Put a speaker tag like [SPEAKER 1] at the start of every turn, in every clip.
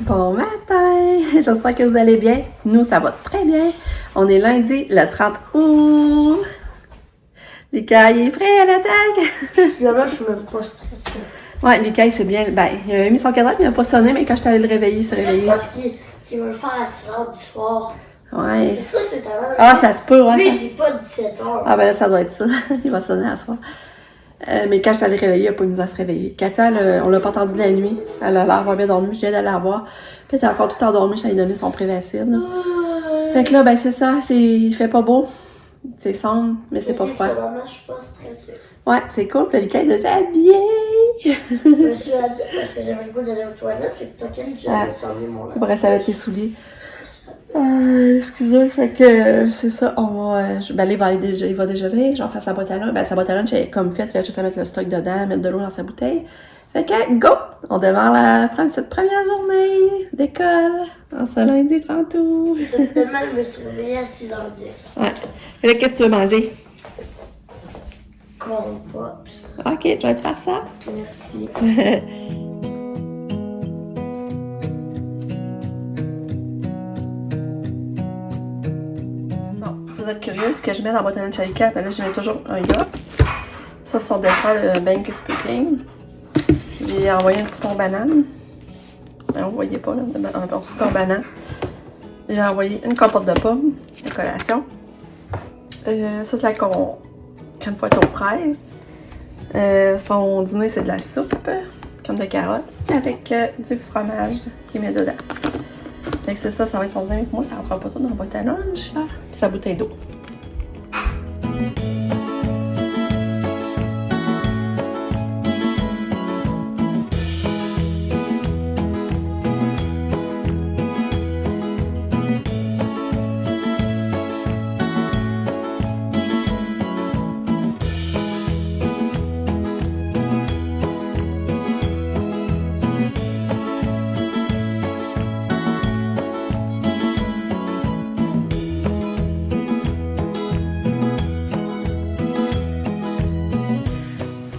[SPEAKER 1] Bon matin! J'espère que vous allez bien. Nous, ça va très bien. On est lundi, le 30 août. Lucas, il est prêt à l'attaque?
[SPEAKER 2] Là, je suis même pas stressée.
[SPEAKER 1] Ouais, Lucas, c'est bien. Ben, il a mis son cadran, mais il n'a pas sonné, mais quand je suis allée le réveiller, il s'est réveillé.
[SPEAKER 2] Parce qu'il veut le faire à 6h du soir.
[SPEAKER 1] Ouais.
[SPEAKER 2] C'est ça, c'est talent.
[SPEAKER 1] Ah, ça se peut, ouais.
[SPEAKER 2] Lui,
[SPEAKER 1] Ça...
[SPEAKER 2] il dit pas 17h.
[SPEAKER 1] Ah, ben là, ça doit être ça. Il va sonner à soir. Mais quand je suis allée le réveiller, il n'a pas mis à se réveiller. Katia, on l'a pas entendu de la nuit. Elle a l'air bien dormi. Je viens d'aller la voir. Puis elle était encore tout endormie. Je lui ai donné son Prévacide. Fait que là, ben c'est ça. Il fait pas beau. C'est sombre, mais c'est pas froid.
[SPEAKER 2] Moi, je suis pas stressée.
[SPEAKER 1] Ouais, c'est cool. Puis le Lucas est déjà bien.
[SPEAKER 2] Je me suis habillée parce que j'avais le goût d'aller aux toilettes. Fait que toi, tu avais servi mon linge.
[SPEAKER 1] Il va rester avec tes souliers. Excusez, fait que c'est ça, on va. Ben là, il va déjeuner, genre faire sa boîte à lunch. Ben sa boîte à lunch est comme faite, il reste juste à mettre le stock dedans, mettre de l'eau dans sa bouteille. Fait que go! On démarre cette première journée d'école en ce lundi 30 août.
[SPEAKER 2] Demain, je me suis réveillée à 6h10.
[SPEAKER 1] Ouais. Et là, qu'est-ce que tu veux manger?
[SPEAKER 2] Corn Pops.
[SPEAKER 1] Ok, je vais te faire ça.
[SPEAKER 2] Merci.
[SPEAKER 1] Si vous êtes curieux, ce que je mets dans la boîte à lunch à Lucas, ben là, je mets toujours un gars. Ça, c'est son dessert, le Bank Speaking. J'ai envoyé un petit pont banane. Ben, on ne voyait pas, là, un petit pont banane. J'ai envoyé une compote de pommes, de collation. Ça, c'est la crème fouette aux fraises. Son dîner, c'est de la soupe, comme de carottes, avec du fromage qu'il met dedans. Fait que c'est ça, ça va être son dîner. Moi, ça ne rentre pas tout dans la boîte à lunch, là. Puis sa bouteille d'eau.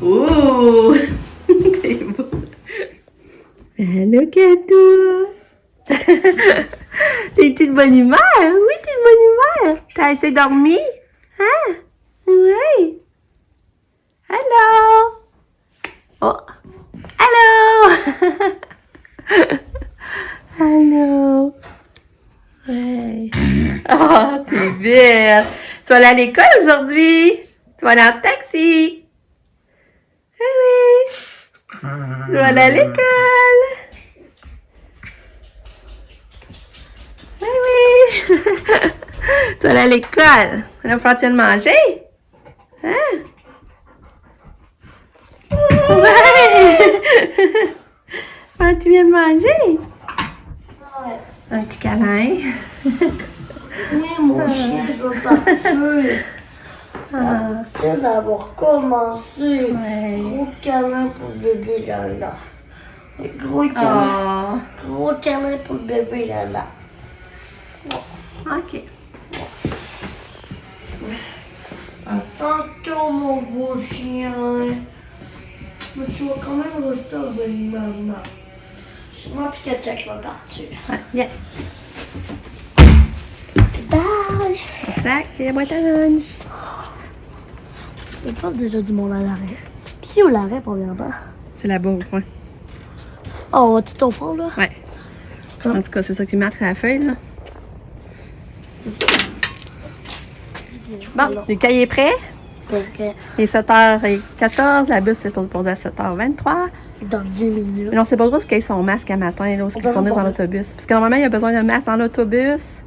[SPEAKER 1] Ouh! T'es beau! Allô, Katou! T'es-tu de bonne humeur? Oui, t'es de bonne humeur! T'as assez dormi? Hein? Oui! Allô? Oh! Allô? Allô? Ouais! Oh, t'es belle! Tu vas aller à l'école aujourd'hui? Tu vas aller en taxi? Oui. Tu vas aller à l'école. Oui. Tu vas aller à l'école. Il va falloir que tu viennes manger. Hein? Ouais. Ah, tu viens de manger?
[SPEAKER 2] Ouais.
[SPEAKER 1] Un petit câlin.
[SPEAKER 2] Oui, mon chien, je veux partir. Partir d'avoir commencé.
[SPEAKER 1] Ouais.
[SPEAKER 2] Gros câlin pour le bébé Lala. Gros câlin.
[SPEAKER 1] Oh.
[SPEAKER 2] Gros câlin pour le bébé Lala.
[SPEAKER 1] OK.
[SPEAKER 2] À tantôt, mon beau chien. Mais tu vas quand même rester avec maman. C'est moi puis Katia qui va partir.
[SPEAKER 1] Ouais, viens.
[SPEAKER 2] Bye!
[SPEAKER 1] Le sac et la boîte à lunch.
[SPEAKER 2] Il pas déjà du monde à l'arrêt. Puis si au l'arrêt, on vient pas.
[SPEAKER 1] C'est là-bas au coin.
[SPEAKER 2] Oh, on va tout au fond, là?
[SPEAKER 1] Ouais. En tout cas, c'est ça qui marque sur la feuille, là. Bon, le cahier est prêt.
[SPEAKER 2] Donc,
[SPEAKER 1] Il est 7h14. La bus est supposée poser à 7h23.
[SPEAKER 2] dans 10 minutes.
[SPEAKER 1] Mais on sait pas trop ce qu'il y a son masque à matin, là, où il fournit dans l'autobus. Parce que normalement, il y a besoin d'un masque dans l'autobus,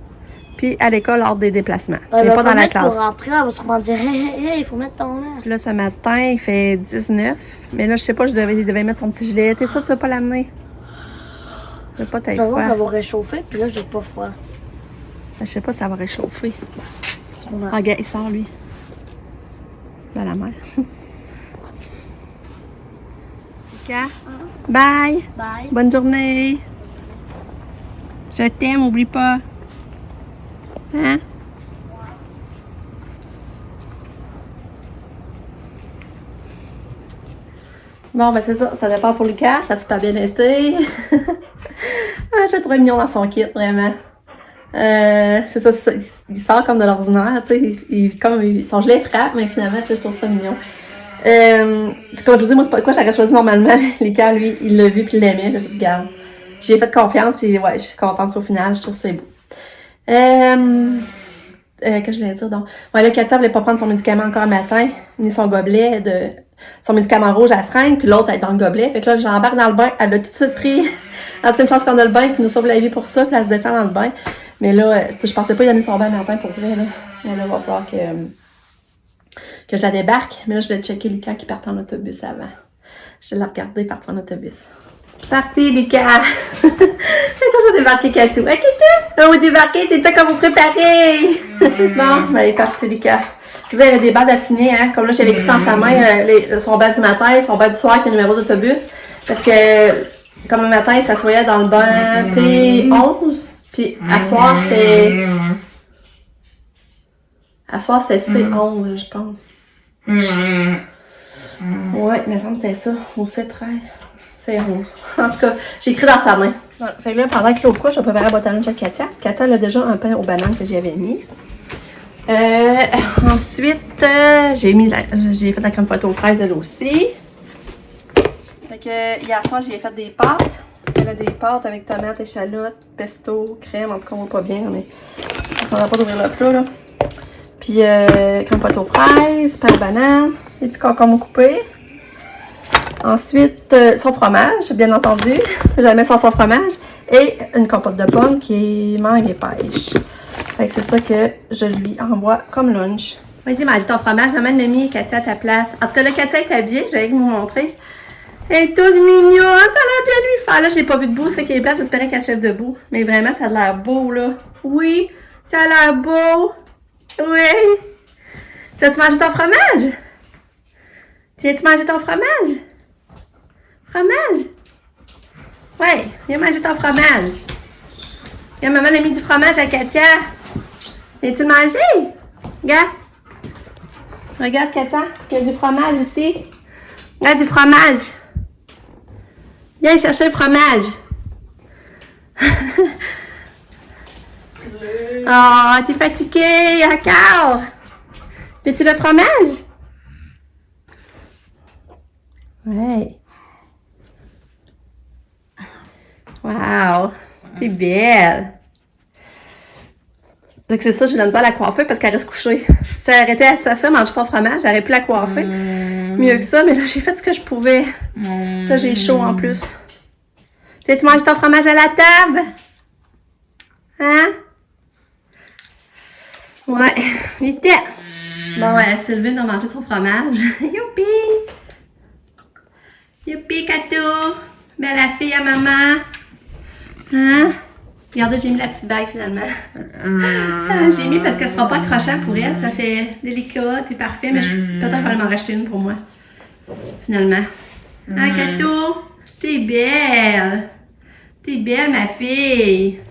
[SPEAKER 1] puis à l'école lors des déplacements. Mais pas dans la classe.
[SPEAKER 2] Pour rentrer, elle va sûrement dire hey, il faut mettre ton masque.
[SPEAKER 1] Là, ce matin, il fait 19. Mais là, je sais pas, il devait mettre son petit gilet. T'es sûr que tu vas pas l'amener? Je veux pas t'être froid.
[SPEAKER 2] Ça va réchauffer, puis là, j'ai pas froid.
[SPEAKER 1] Je sais pas si ça va réchauffer.
[SPEAKER 2] Sûrement.
[SPEAKER 1] Ah, regarde, il sort, lui. De la mer. Lucas, bye!
[SPEAKER 2] Bye.
[SPEAKER 1] Bonne journée! Je t'aime, oublie pas! Hein? Bon, ben c'est ça. Ça dépend pour Lucas. Ça s'est pas bien été. je le trouve mignon dans son kit, vraiment. C'est ça, il sort comme de l'ordinaire, tu sais, son gilet frappe, mais finalement, tu sais, je trouve ça mignon. Comme je vous dis, moi, c'est pas quoi j'aurais choisi normalement. Lucas, lui, il l'a vu puis il l'aimait. Là, j'ai dit, regarde, j'ai fait confiance puis ouais, je suis contente au final, je trouve que c'est beau. Qu'est-ce que je voulais dire donc? Ouais, là, Katia voulait pas prendre son médicament encore le matin, ni son gobelet de son médicament rouge à seringue, puis l'autre elle est dans le gobelet. Fait que là, j'embarque dans le bain, elle l'a tout de suite pris. Parce qu'une chance qu'on a le bain qui nous sauve la vie pour ça, puis elle se détend dans le bain. Mais là, je pensais pas y aller son bain le matin pour vrai, là. Mais là, il va falloir que je la débarque. Mais là, je vais checker Lucas qui part en autobus avant. Je vais la regarder partir en autobus. Partez, Lucas! Quand j'ai débarqué Katou. Ok, toi? On va débarquer, c'est toi qu'on vous préparez! Bon, ben, il est parti, Lucas. Vous avez des balles à signer, hein? Comme là, j'avais écrit dans sa main son bas du matin, son bas du soir, avec le numéro d'autobus. Parce que, comme le matin, il s'assoyait dans le banc P11. Puis, à soir, c'était. À soir, c'était C11, je pense. Ouais, mais ça me semble que c'était ça. Ou C13. C'est rose. En tout cas, j'ai écrit dans sa main. Voilà. Fait que là, pendant que l'autre couche, je vais préparer la boîte à lunch à Katia. Katia, elle a déjà un pain aux bananes que j'y avais mis. Ensuite, j'ai fait la crème fouettée aux fraises, elle aussi. Fait que hier soir, j'ai fait des pâtes. Elle a des pâtes avec tomates, échalotes, pesto, crème. En tout cas, on voit pas bien, mais je ne prendrai pas d'ouvrir le plat, là. Puis, crème fouettée aux fraises, pain aux bananes, des petits concombres coupés. Ensuite, son fromage, bien entendu. Jamais sans son fromage. Et une compote de pommes qui est mangue et pêche. Fait que c'est ça que je lui envoie comme lunch. Vas-y, mange ton fromage. Maman l'a mis, Katia, à ta place. En tout cas, là, Katia est habillée. Je vais vous montrer. Elle est toute mignonne. Ça a l'air bien lui faire. Là, je l'ai pas vu debout. C'est qui est plat. J'espérais qu'elle se lève debout. Mais vraiment, ça a l'air beau, là. Oui, ça a l'air beau. Oui. Tu vas-tu manger ton fromage? Tu viens-tu manger ton fromage? Fromage? Ouais, viens manger ton fromage. Regarde, maman a mis du fromage à Katia. Viens-tu le manger? Regarde. Regarde, Katia. Il y a du fromage ici. Regarde, du fromage. Viens chercher le fromage. Oh, t'es fatiguée encore. Veux-tu le fromage? Ouais. Wow, t'es belle. Donc c'est ça, j'ai de la misère à la coiffer parce qu'elle reste couchée. Si elle arrêtait à ça, manger son fromage, j'aurais pu la coiffer. Mieux que ça, mais là, j'ai fait ce que je pouvais. Là, j'ai chaud en plus. Tu manges ton fromage à la table? Hein? Ouais, vite. Bon, ouais, elle s'est levée de manger son fromage. Youpi! Youpi, Kato! Belle la fille à maman! Hein? Regardez, j'ai mis la petite bague finalement. J'ai mis parce qu'elle sera pas accrochant pour elle. Ça fait délicat, c'est parfait, mais peut-être que je vais m'en racheter une pour moi. Finalement. Hein, Kato? T'es belle! T'es belle, ma fille!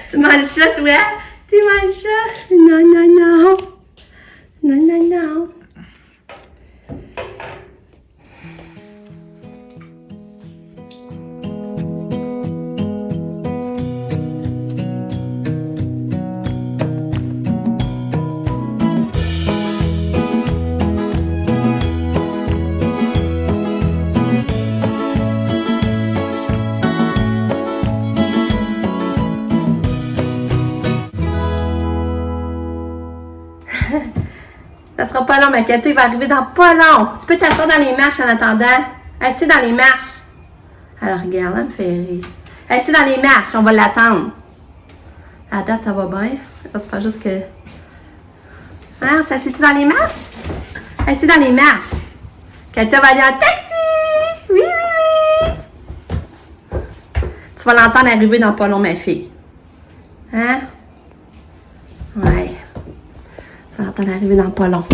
[SPEAKER 1] Tu manges ça, toi? Tu manges ça? Non, non, non! Non, non, non! Ça sera pas long, ma Kato, il va arriver dans pas long. Tu peux t'asseoir dans les marches en attendant. Assis dans les marches. Alors, regarde, elle me fait rire. Assis dans les marches, on va l'attendre. À la date, ça va bien. C'est pas juste que... Hein, on s'assied-tu dans les marches? Assis dans les marches. Katia va aller en taxi! Oui, oui, oui! Tu vas l'entendre arriver dans pas long, ma fille. Hein? Ouais. Tu vas l'entendre arriver dans pas long.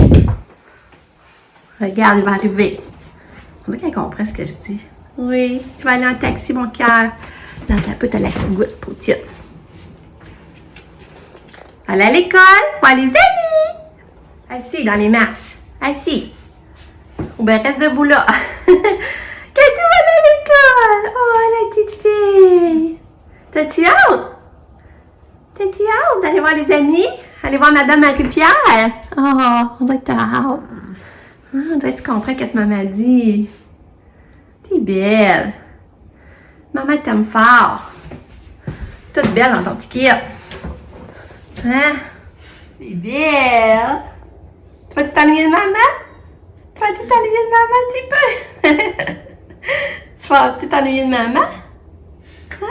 [SPEAKER 1] Regarde, il va arriver. On dirait qu'elle comprend ce que je dis. Oui, tu vas aller en taxi, mon cœur. Dans ta peu, t'as la petite goutte poutine. Aller à l'école, voir les amis. Assis dans les marches. Assis. Ou bien reste debout là. Quand tu vas aller à Oh, la petite fille! T'as-tu hâte? T'as-tu hâte d'aller voir les amis? Aller voir Madame Marie-Pierre? Oh, on dirait que t'as hâte. On dirait que tu comprends ce que maman dit. T'es belle. Maman t'aime fort. Toute belle dans ton petit kit. Hein? T'es belle. Tu vas-tu t'ennuyer de maman? Tu vas-tu t'ennuyer de maman un petit peu? Tu vas-tu t'ennuyer de maman? Hein?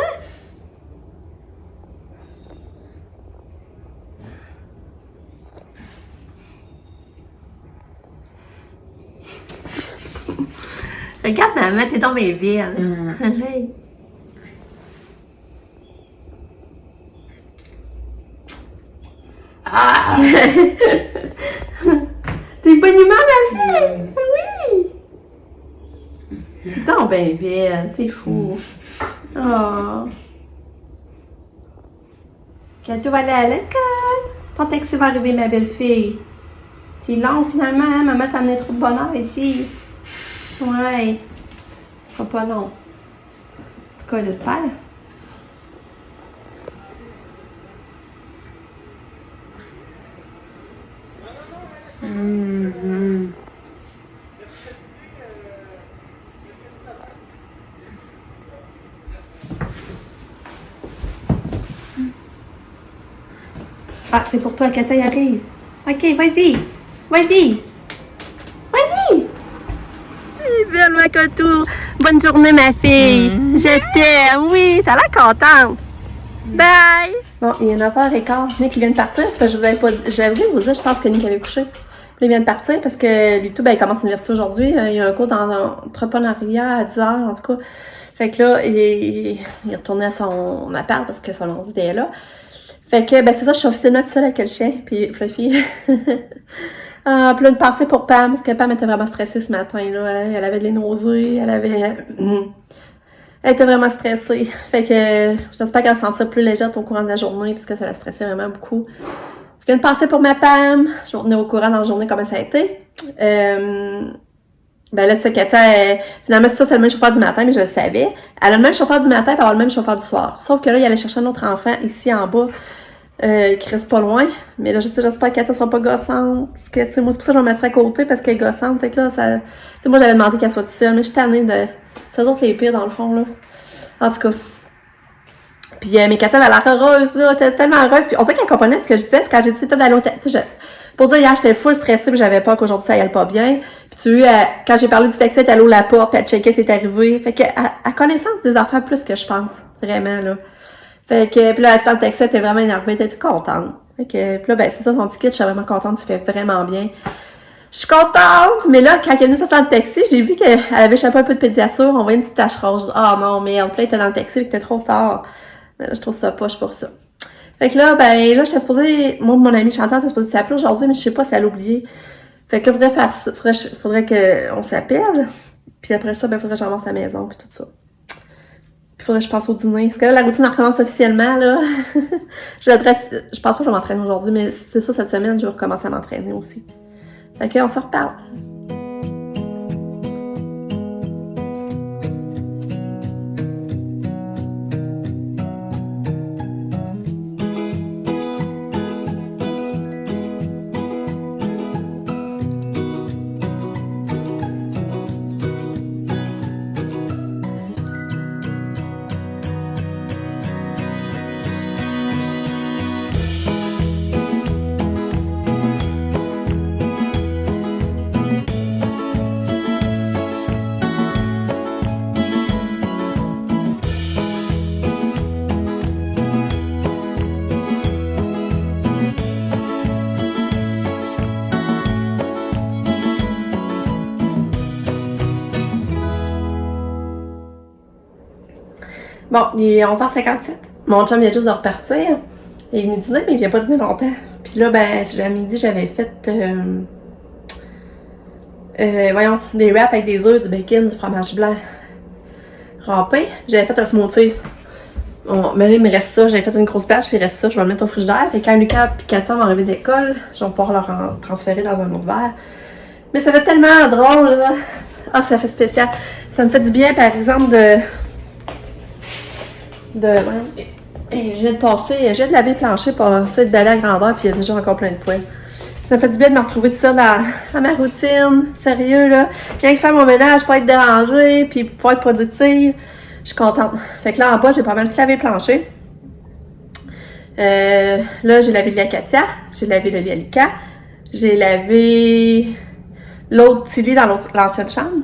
[SPEAKER 1] Regarde maman, t'es dans mes belle. Hey.
[SPEAKER 2] Ah!
[SPEAKER 1] T'es bonne humeur, ma fille? Oui! T'es donc bien belle, c'est fou. Oh. Quand tu vas aller à l'école, ton taxi va arriver, ma belle fille. Tu es long finalement, hein? Maman t'a amené trop de bonheur ici. Ouais. Ce sera pas long. En tout cas, j'espère. Ah, c'est pour toi, Katia y arrive. Ok, vas-y. Vas-y. Vas-y. Belle ma cotou. Bonne journée, ma fille. Je t'aime. Oui, t'as l'air contente. Bye. Bon, il y a 9h15. Nick, il vient de partir. Parce que je vous avais pas... J'avais voulu vous dire, je pense que Nick avait couché. Puis il vient de partir parce que lui tout, ben, il commence l'université aujourd'hui. Il y a un cours dans l'entrepreneuriat à 10h, en tout cas. Fait que là, il est retourné à son appart parce que son ordi était là. Fait que, ben, c'est ça, je suis officiellement toute seule avec le chien, puis Fluffy. Ah, puis là, une pensée pour Pam, parce que Pam était vraiment stressée ce matin, là. Elle avait des nausées, elle était vraiment stressée. Fait que, j'espère qu'elle va se sentir plus légère au courant de la journée, parce que ça la stressait vraiment beaucoup. Fait que, une pensée pour ma Pam. Je vais revenir au courant dans la journée comment ça a été. Ben là, c'est Katia, finalement, c'est ça, c'est le même chauffeur du matin, mais je le savais. Elle a le même chauffeur du matin, puis elle a le même chauffeur du soir. Sauf que là, il allait chercher un autre enfant ici en bas, qui reste pas loin. Mais là, j'espère que Katia sera pas gossante. Parce que, tu sais, moi, c'est pour ça que je me mettrais à côté, parce qu'elle est gossante. Fait que là, ça. Tu sais, moi, j'avais demandé qu'elle soit toute seule, mais je suis tannée de. C'est eux autres les pires, dans le fond, là. En tout cas. Puis, mais Katia avait l'air heureuse, là. Elle était tellement heureuse. Puis, on dirait qu'elle comprenait ce que je disais. Quand j'ai dit, d'aller au. Tu sais, pour dire, hier, j'étais full stressée, puis j'avais peur qu'aujourd'hui, ça aille pas bien. Puis, tu vois, quand j'ai parlé du taxi, elle allait à la porte, puis elle checkait ce qui est arrivé. Fait que, à connaissance des affaires plus que je pense. Vraiment, là. Fait que, puis là, elle, le taxi, elle était vraiment énervée, elle était contente. Fait que, puis là, ben, c'est ça, son ticket, je suis vraiment contente, tu fais vraiment bien. Je suis contente! Mais là, quand elle est venue sur le taxi, j'ai vu qu'elle avait échappé un peu de pédiature, on voyait une petite tache rouge. Ah non, merde. Puis là, elle était dans le taxi, puis c'était trop tard. Je trouve ça poche pour ça. Fait que là, ben, là, j'étais supposée, moi, mon amie Chantal, était supposée s'appeler aujourd'hui, mais je sais pas si elle a oublié. Fait que là, faudrait faire ça, faudrait qu'on s'appelle. Puis après ça, ben, faudrait que j'avance à la maison, puis tout ça. Puis faudrait que je pense au dîner. Parce que là, la routine recommence officiellement, là. Je pense pas que je vais m'entraîner aujourd'hui, mais c'est ça, cette semaine, je vais recommencer à m'entraîner aussi. Fait que, on se reparle. Bon, il est 11h57. Mon chum vient juste de repartir. Il est venu dîner, mais il vient pas dîner longtemps. Puis là, ben, à midi, j'avais fait, voyons, des wraps avec des œufs, du bacon, du fromage blanc râpé. J'avais fait un smoothie. Bon, mais là, il me reste ça. J'avais fait une grosse batch, puis il reste ça. Je vais le mettre au frigidaire. Et quand Lucas et Katia vont arriver d'école, je vais pouvoir leur transférer dans un autre verre. Mais ça fait tellement drôle, là. Ah, ça fait spécial. Ça me fait du bien, par exemple, Et je viens de laver le plancher, passer de balai à grandeur, puis il y a déjà encore plein de poils. Ça me fait du bien de me retrouver tout ça dans ma routine. Sérieux, là. Rien que faire mon ménage, pas être dérangée, puis pouvoir être productive. Je suis contente. Fait que là, en bas, j'ai pas mal tout lavé le plancher. Là, j'ai lavé le Katia, j'ai lavé le Lialika, j'ai lavé l'autre petit lit dans l'ancienne chambre.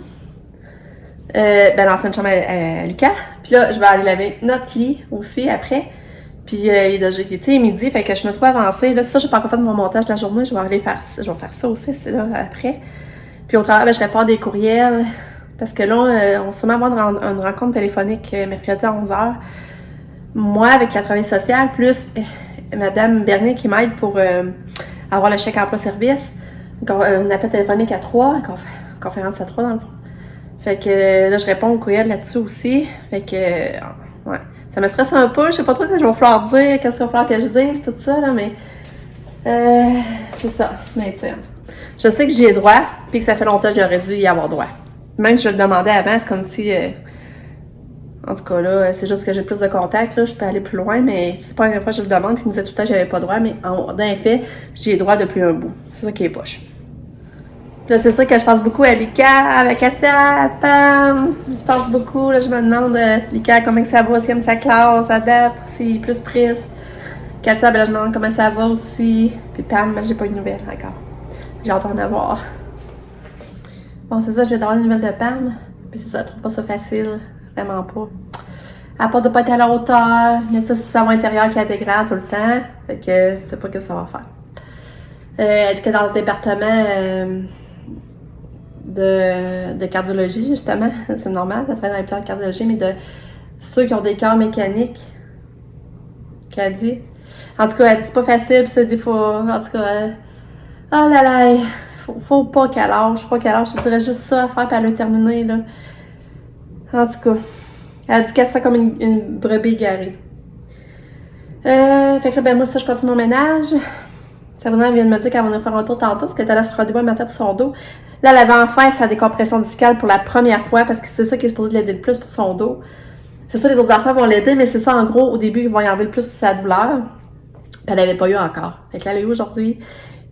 [SPEAKER 1] L'ancienne chambre à Lucas. Puis là, je vais aller laver notre lit aussi après. Puis il est déjà midi, fait que je me trouve avancée. Là, ça, j'ai pas encore fait mon montage de la journée. Je vais faire ça aussi, c'est là, après. Puis au travail, je réponds des courriels. Parce que là, on va sûrement avoir une rencontre téléphonique mercredi à 11h. Moi, avec la travail sociale, plus Madame Bernier qui m'aide pour avoir le chèque emploi-service. Un appel téléphonique à 3, conférence à 3 dans le fond. Fait que là, je réponds au courriel là-dessus aussi. Fait que, ouais. Ça me stresse un peu. Je sais pas trop ce que je vais falloir dire, qu'est-ce qu'il va falloir que je dise, tout ça, là, mais. C'est ça. Mais tu sais, je sais que j'y ai droit, puis que ça fait longtemps que j'aurais dû y avoir droit. Même si je le demandais avant, c'est comme si. En tout cas, là, c'est juste que j'ai plus de contacts, là, je peux aller plus loin, mais c'est pas la première fois que je le demande, puis il me disait tout le temps que j'avais pas droit, mais dans les faits, j'y ai droit depuis un bout. C'est ça qui est poche. Là, c'est sûr que je pense beaucoup à Lucas, avec Katia, Pam. Je pense beaucoup, là, je me demande, Lucas, comment ça va aussi, comme sa classe, à date aussi, plus triste. Katia, ben là, je me demande comment ça va aussi. Puis Pam, ben, j'ai pas eu de nouvelles encore. J'ai hâte d'en avoir. Bon, c'est ça, je vais avoir une nouvelle de Pam. Puis c'est ça, je trouve pas ça facile. Vraiment pas. À part de pas être à la hauteur, il y a tout ça savon intérieur qui la dégrade tout le temps. Fait que je sais pas ce que ça va faire. Elle dit que dans le département de cardiologie, justement, c'est normal, ça travaille dans l'hôpital de cardiologie, mais de ceux qui ont des cœurs mécaniques, qu'elle dit. En tout cas, elle dit c'est pas facile, pis c'est des fois, en tout cas, oh là là, faut pas qu'elle lâche, je dirais juste ça à faire, puis elle a terminé, là. En tout cas, elle dit qu'elle sent comme une brebis égarée. Fait que là, ben moi, ça, je continue mon ménage. Sabrina vient de me dire qu'elle va nous faire un tour tantôt, parce qu'elle était allée se faire rendez-vous un matin pour son dos. Là, elle avait enfin sa décompression discale pour la première fois, parce que c'est ça qui est supposé l'aider le plus pour son dos. C'est ça, les autres affaires vont l'aider, mais c'est ça, en gros, au début, ils vont y enlever le plus de sa douleur. Puis elle l'avait pas eu encore. Fait que là, elle l'a eu aujourd'hui.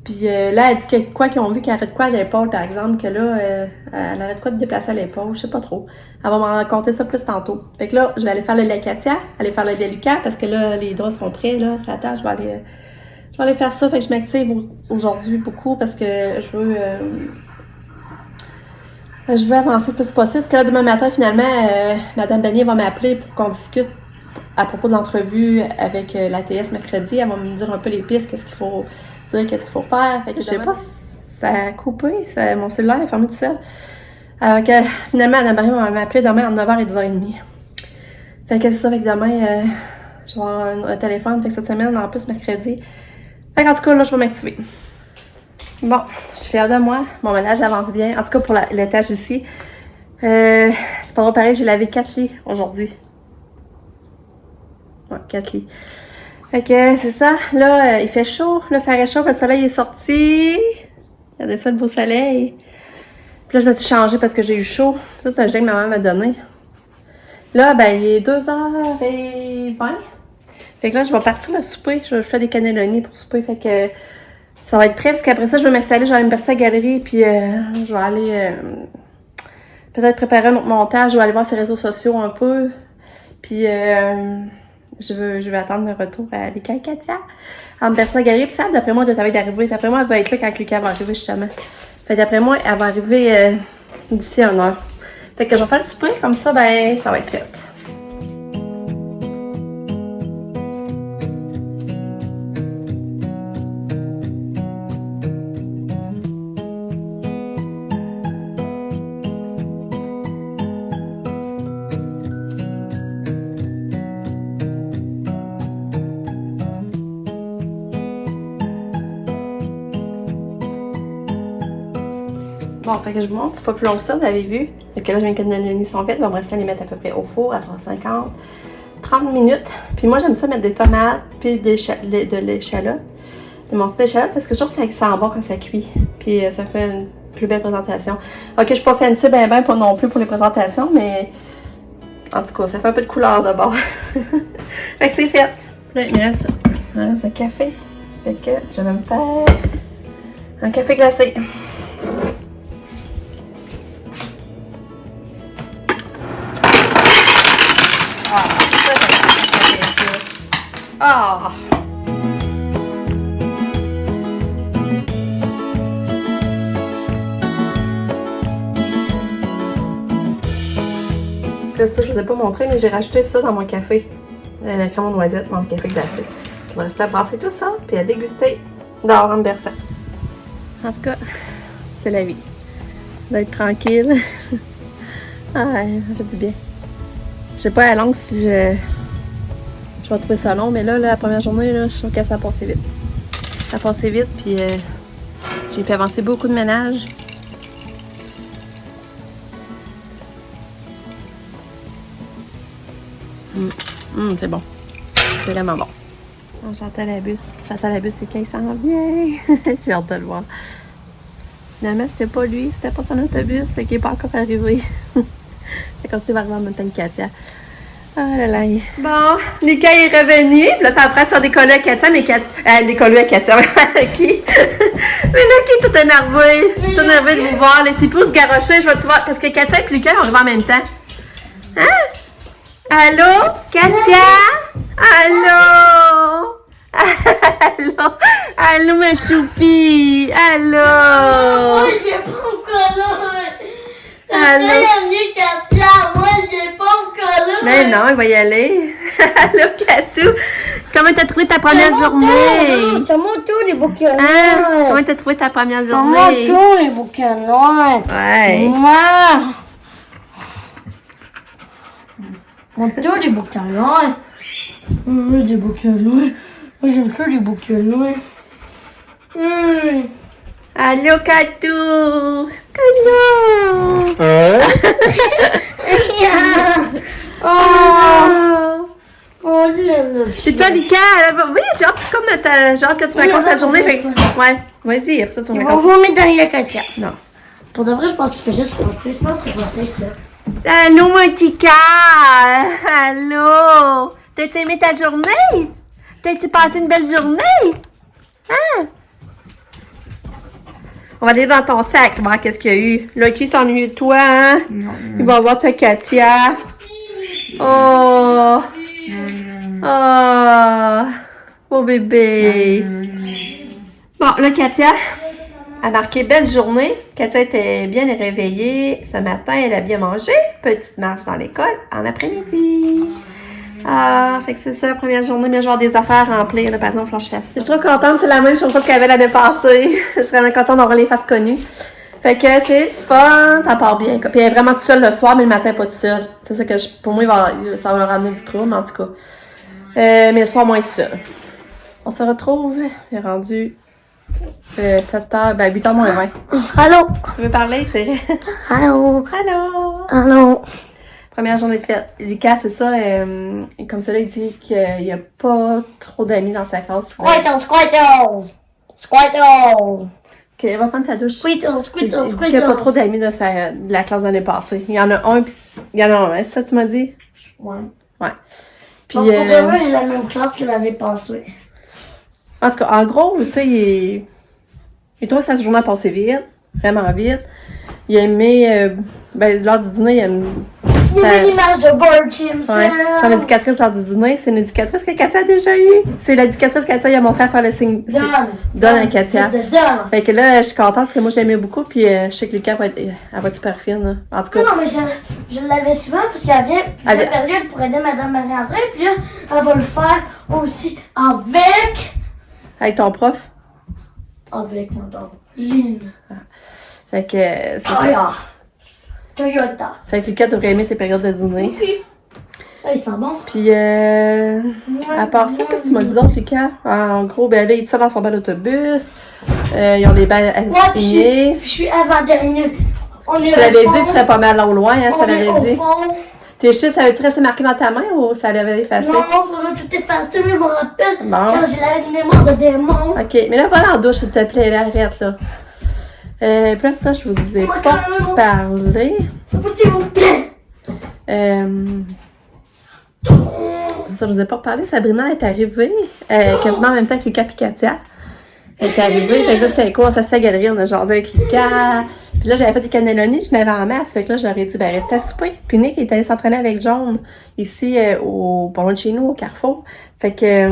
[SPEAKER 1] Puis là, elle dit qu'il y a quoi qu'ils ont vu qu'elle arrête quoi à l'épaule, par exemple, que là, elle arrête quoi de déplacer à l'épaule, je sais pas trop. Elle va m'en raconter ça plus tantôt. Fait que là, je vais aller faire le lait Katia, aller faire le lait Lucas, parce que là, les draps sont prêts, là, ça attend, je vais aller faire ça. Fait que je m'active aujourd'hui beaucoup, parce que je veux avancer le plus possible. Parce que là, demain matin, finalement, Madame Bernier va m'appeler pour qu'on discute à propos de l'entrevue avec l'ATS mercredi. Elle va me dire un peu les pistes, qu'est-ce qu'il faut dire, qu'est-ce qu'il faut faire. Fait que je sais pas si ça a coupé, mon cellulaire est fermé tout seul. Alors que finalement, Madame Bernier va m'appeler demain entre 9h et 10h30. Fait que c'est ça, fait que demain, je vais avoir un téléphone. Fait que cette semaine, en plus, mercredi. Fait qu'en tout cas, là, je vais m'activer. Bon, je suis fière de moi. Mon ménage avance bien. En tout cas, pour l'étage ici. C'est pas trop pareil, j'ai lavé 4 lits aujourd'hui. Ouais, 4 lits. Fait que c'est ça. Là, il fait chaud. Là, ça réchauffe. Le soleil est sorti. Regardez ça, le beau soleil. Puis là, je me suis changée parce que j'ai eu chaud. Ça, c'est un gel que ma maman m'a donné. Là, ben, il est 2h20. Fait que là, je vais partir le souper. Je vais faire des cannelloni pour souper. Fait que ça va être prêt. Parce qu'après ça, je vais m'installer. Je vais aller me passer à la galerie. Puis je vais aller peut-être préparer un autre montage. Je vais aller voir ses réseaux sociaux un peu. Puis je vais attendre le retour à Lucas et Katia. En me passer à la galerie. Puis ça, d'après moi, elle va arriver. D'après moi, elle va être là quand Lucas va arriver, justement. Fait d'après moi, elle va arriver d'ici 1 heure. Fait que je vais faire le souper. Comme ça, ben, ça va être fait. Bon, fait que je vous montre, c'est pas plus long que ça, vous avez vu. Fait que là, je viens que les sont faites, il va me rester à les mettre à peu près au four à 350, 30 minutes. Puis moi, j'aime ça mettre des tomates, puis de l'échalote, des morceaux d'échalote, parce que je trouve que ça sent bon quand ça cuit. Puis ça fait une plus belle présentation. Ok, je suis pas fancy ben pas non plus pour les présentations, mais En tout cas, ça fait un peu de couleur de bord. Fait que c'est fait. Là, il me reste un café. Fait que je vais me faire un café glacé. Ah! Là, ça, je vous ai pas montré, mais j'ai rajouté ça dans mon café. La crème aux noisettes, mon café glacé. Je vais rester à brasser tout ça, puis à déguster dehors en me berçant. En tout cas, c'est la vie. D'être tranquille. Ah, ça fait du bien. Je sais pas à la longue si je vais trouver ça long, mais là, la première journée, là, je trouve que ça a passé vite. Ça a passé vite, puis j'ai pu avancer beaucoup de ménage. C'est bon. C'est vraiment bon. J'attends la bus. C'est qu'il s'en vient. J'ai hâte de le voir. Finalement, c'était pas lui, c'était pas son autobus, c'est qu'il est pas encore arrivé. C'est comme s'il va arriver en même temps que Katia. Ah là là. Bon, Lucas est revenu. Puis là, ça après ça décoller à Katia, mais décoller à Katia. Qui? Mais là, qui est tout énervé. Tout énervé de vous voir. Les 6 pouces garochés, je vais te voir. Parce que Katia et Lucas, on arrive en même temps. Hein? Allô? Katia? Allô? Allô? Allô, ma choupie? Allô?
[SPEAKER 2] Moi, j'ai pas encore là.
[SPEAKER 1] Allô?
[SPEAKER 2] C'est mieux Katia. Moi, j'ai pas encore là.
[SPEAKER 1] Mais non, il va y aller. Allô, Katou? Comment t'as trouvé ta première journée?
[SPEAKER 2] C'est mon tour, les bouquins
[SPEAKER 1] Hein?
[SPEAKER 2] noirs.
[SPEAKER 1] Comment t'as trouvé ta première
[SPEAKER 2] C'est mon
[SPEAKER 1] journée?
[SPEAKER 2] tour, les bouquins noirs.
[SPEAKER 1] Ouais.
[SPEAKER 2] Moi. Mon tour, les bouquins noirs. Des bouquins noirs. Moi, j'aime ça, les bouquins noirs.
[SPEAKER 1] Allô, Katou? Allô?
[SPEAKER 2] Oh, j'aime le
[SPEAKER 1] C'est toi, Lucas? Oui, j'ai hâte que tu me racontes ta journée. Ouais, vas-y, après ça, tu me
[SPEAKER 2] On va
[SPEAKER 1] racontes.
[SPEAKER 2] vomir derrière Katia.
[SPEAKER 1] Non.
[SPEAKER 2] Pour de vrai, je pense qu'il fait juste rentrer. Je pense qu'il va faire ça.
[SPEAKER 1] Allô, mon petit cœur! Allô? T'as-tu aimé ta journée? T'as-tu passé une belle journée? Hein? On va aller dans ton sac, voir qu'est-ce qu'il y a eu. Là, qui s'ennuie de toi, hein? Il va voir sa Katia. Oh! Oh! Oh, bébé! Bon, là, Katia a marqué belle journée. Katia était bien réveillée. Ce matin, elle a bien mangé. Petite marche dans l'école en après-midi. Ah, fait que c'est ça la première journée, mais je vais avoir des affaires à remplir, là, par exemple, il faut que je fasse ça. Je suis trop contente, c'est la même chose qu'elle avait l'année passée. Je suis vraiment contente d'avoir les faces connues. Fait que c'est fun, ça part bien. Puis elle est vraiment toute seule le soir, mais le matin, pas toute seule. C'est ça que pour moi, ça va leur ramener du trouble, en tout cas. Mais le soir, moins toute seule. On se retrouve, il est rendu 7h, 8h moins 20.
[SPEAKER 2] Allô?
[SPEAKER 1] Tu veux parler, c'est
[SPEAKER 2] Allô?
[SPEAKER 1] Allô?
[SPEAKER 2] Allô?
[SPEAKER 1] Première journée de fête. Lucas, c'est ça, comme ça là, il dit qu'il n'y a pas trop d'amis dans sa classe.
[SPEAKER 2] Squirtle, Squirtle! Squirtle!
[SPEAKER 1] Ok, va prendre ta douche.
[SPEAKER 2] Squirtle,
[SPEAKER 1] Il
[SPEAKER 2] Squirtle,
[SPEAKER 1] dit qu'il n'y a pas trop d'amis de la classe de l'année passée. Il y en a un, puis il y en a un, c'est ça que tu m'as dit?
[SPEAKER 2] Ouais.
[SPEAKER 1] Ouais. Puis,
[SPEAKER 2] Donc, pour de vrai, j'ai la même classe que l'année passée.
[SPEAKER 1] en tout cas, en gros, tu sais, il trouve que sa journée a passé vite, vraiment vite. Il a aimé, lors du dîner, il aime...
[SPEAKER 2] Il y a une image de Board Jim,
[SPEAKER 1] Ouais, son éducatrice lors du dîner, c'est une éducatrice que Katia a déjà eue. C'est l'éducatrice que Katia lui a montré à faire le signe. Donne à Katia. Fait que là, je suis contente parce que moi, j'aimais beaucoup, puis je sais que Lucas elle va être super fine, là. En tout cas.
[SPEAKER 2] Non, mais je l'avais souvent parce qu'elle vient la période pour aider Madame Marie-André, puis là, elle va le faire aussi
[SPEAKER 1] avec ton prof.
[SPEAKER 2] Avec Madame Lynn.
[SPEAKER 1] Fait que, c'est ça.
[SPEAKER 2] Toyota.
[SPEAKER 1] Fait que Lucas devrait aimer ses périodes de dîner.
[SPEAKER 2] Oui. Ils sont bons.
[SPEAKER 1] Puis, à part ça, qu'est-ce que tu m'as dit d'autre, Lucas? En gros, là, il est seul dans son bel autobus. Ils ont des balles à signer.
[SPEAKER 2] Je suis avant-dernier.
[SPEAKER 1] Tu l'avais dit, tu serais pas mal au loin, hein, je te l'avais dit. Tes chiffres, ça avait-tu resté marqué dans ta main ou ça l'avait effacé?
[SPEAKER 2] Non, ça va tout effacer, mais je me rappelle.
[SPEAKER 1] Bon.
[SPEAKER 2] Quand j'ai la mémoire de démon.
[SPEAKER 1] Ok, mais là, va dans la douche, s'il te plaît, là, arrête, là. Puis là, ça, je vous ai pas parlé.
[SPEAKER 2] C'est pas s'il vous plaît.
[SPEAKER 1] Ça, je vous ai pas reparlé. Sabrina est arrivée quasiment en même temps que Lucas et Katia. Elle est arrivée, fait que là, c'était quoi? On s'est à la galerie, on a jasé avec Lucas. Puis là, j'avais fait des cannelloni, je n'avais en masse. Fait que là, je leur ai dit, ben, restez à souper. Puis Nick est allé s'entraîner avec John, ici, pas loin de chez nous, au Carrefour. Fait que,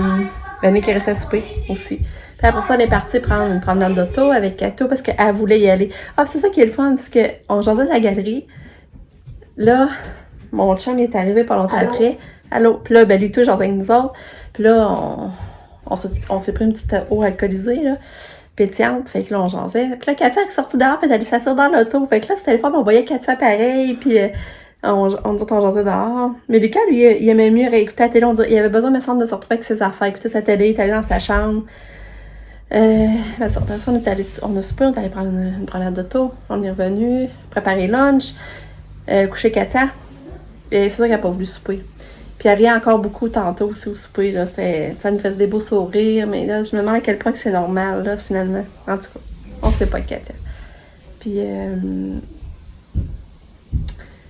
[SPEAKER 1] ben, Nick est resté à souper aussi. Puis après ça, on est parti prendre une promenade d'auto avec Kato parce qu'elle voulait y aller. Ah, c'est ça qui est le fun, parce qu'on jasait à la galerie. Là, mon chum est arrivé pas longtemps après. Allô? Puis là, ben, lui, tout, jasait avec nous autres. Puis là, on s'est pris une petite eau alcoolisée, là, pétillante. Fait que là, on jasait. Puis là, Katia est sortie dehors, puis elle allait s'asseoir dans l'auto. Fait que là, c'était le fun, on voyait Katia pareil, puis on jasait dehors. Mais Lucas, lui, il aimait mieux réécouter la télé. Il avait besoin, me semble, de se retrouver avec ses affaires, écouter sa télé, il est allé dans sa chambre. Après ça, on a soupé, on est allé prendre une promenade d'auto. On est revenu, préparer lunch, coucher Katia. Et c'est sûr qu'elle n'a pas voulu souper. Puis elle riait encore beaucoup tantôt aussi au souper. Là, ça nous faisait des beaux sourires, mais là, je me demande à quel point que c'est normal, là, finalement. En tout cas, on sait pas, Katia. Puis,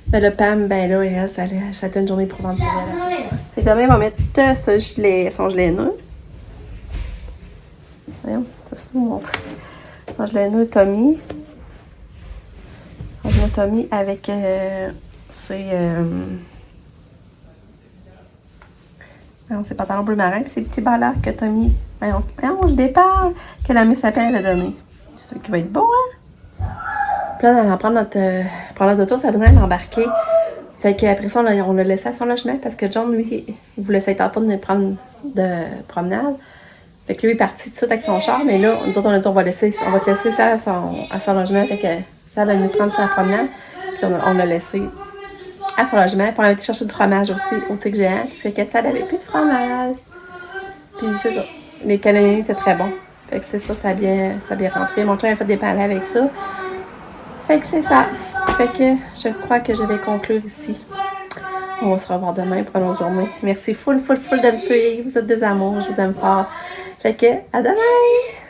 [SPEAKER 1] ben, le Pam, ben là, elle, ça a été une journée éprouvante pour elle. Fait que demain, on va mettre son gilet nœud. Voyons, ça se montre. Son gilet nœud Tommy. Son gilet Tommy avec ses pantalons bleu marin et ses petits ballards que Tommy. Voyons, je déparle que la Miss Sapin avait donné. C'est qui va être beau, hein? Puis là, on allait prendre notre auto, Sabrina elle embarqué. Fait qu'après ça, on l'a laissé à son logement parce que John, lui, il voulait s'être pas de prendre de promenade. Fait que lui, il est parti tout de suite avec son char, mais là, nous autres, on a dit, on va te laisser ça à son logement. Fait que ça va nous prendre sa promenade. Puis on l'a laissé à son logement. Puis on a été chercher du fromage aussi au Tigre Géant, parce que Katia n'avait plus de fromage. Puis c'est ça. Les cannelloni étaient très bons. Fait que c'est ça, ça a bien rentré. Mon chum a fait des palais avec ça. Fait que c'est ça. Fait que je crois que je vais conclure ici. On va se revoir demain pour une autre journée. Merci full de me suivre. Vous êtes des amours. Je vous aime fort. Fait que, à demain!